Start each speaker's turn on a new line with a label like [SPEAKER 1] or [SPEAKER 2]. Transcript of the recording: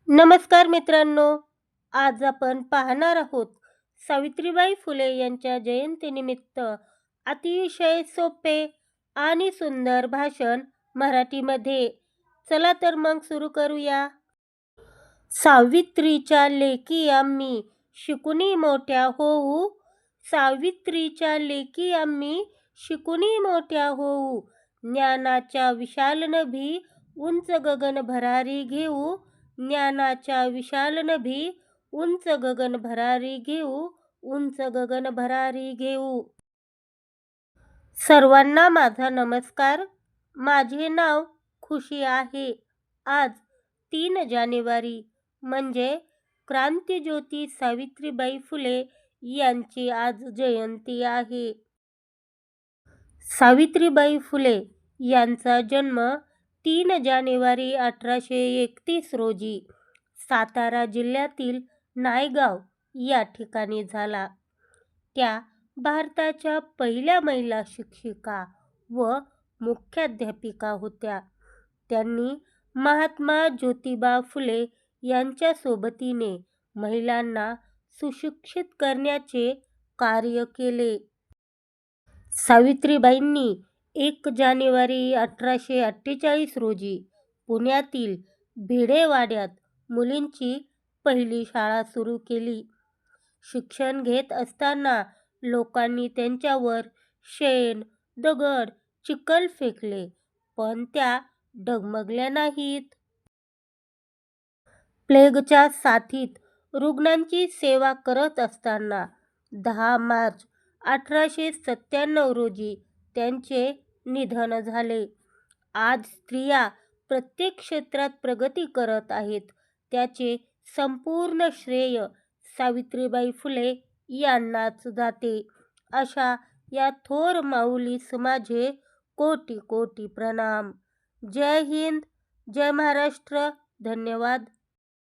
[SPEAKER 1] नमस्कार मित्रांनो, आज आपण पाहणार आहोत सावित्रीबाई फुले यांच्या जयंतीनिमित्त अतिशय सोपे आणि सुंदर भाषण मराठीमध्ये. चला तर मग सुरू करूया. सावित्रीच्या लेकी आम्ही शिकुनी मोठ्या होऊ, सावित्रीच्या लेकी आम्ही शिकुनी मोठ्या होऊ, ज्ञानाच्या विशाल नभी उंच गगन भरारी घेऊ, ज्ञानाच्या विशाल नभी उंच गगन भरारी घेऊ, उंच गगन भरारी घेऊ. सर्वांना माझा नमस्कार. माझे नाव खुशी आहे. आज 3 जानेवारी म्हणजे क्रांतिज्योती सावित्रीबाई फुले यांची आज जयंती आहे. सावित्रीबाई फुले यांचा जन्म 3 जानेवारी 1831 रोजी सातारा जिल्ह्यातील नायगाव या ठिकाणी झाला. त्या भारताच्या पहिल्या महिला शिक्षिका व मुख्याध्यापिका होत्या. त्यांनी महात्मा ज्योतिबा फुले यांच्या सोबतीने महिलांना सुशिक्षित करण्याचे कार्य केले. सावित्रीबाईंनी 1 जानेवारी 1848 रोजी पुण्यातील भिडेवाड्यात मुलींची पहिली शाळा सुरू केली. शिक्षण घेत असताना लोकांनी त्यांच्यावर शेण, दगड, चिखल फेकले, पण त्या डगमगल्या नाहीत. प्लेगच्या साथीत रुग्णांची सेवा करत असताना 10 मार्च 1897 रोजी त्यांचे निधन झाले. आज स्त्रिया प्रत्येक क्षेत्रात प्रगती करत आहेत, त्याचे संपूर्ण श्रेय सावित्रीबाई फुले यांनाच जाते. अशा या थोर माऊलीस माझे कोटी कोटी प्रणाम. जय हिंद, जय महाराष्ट्र. धन्यवाद.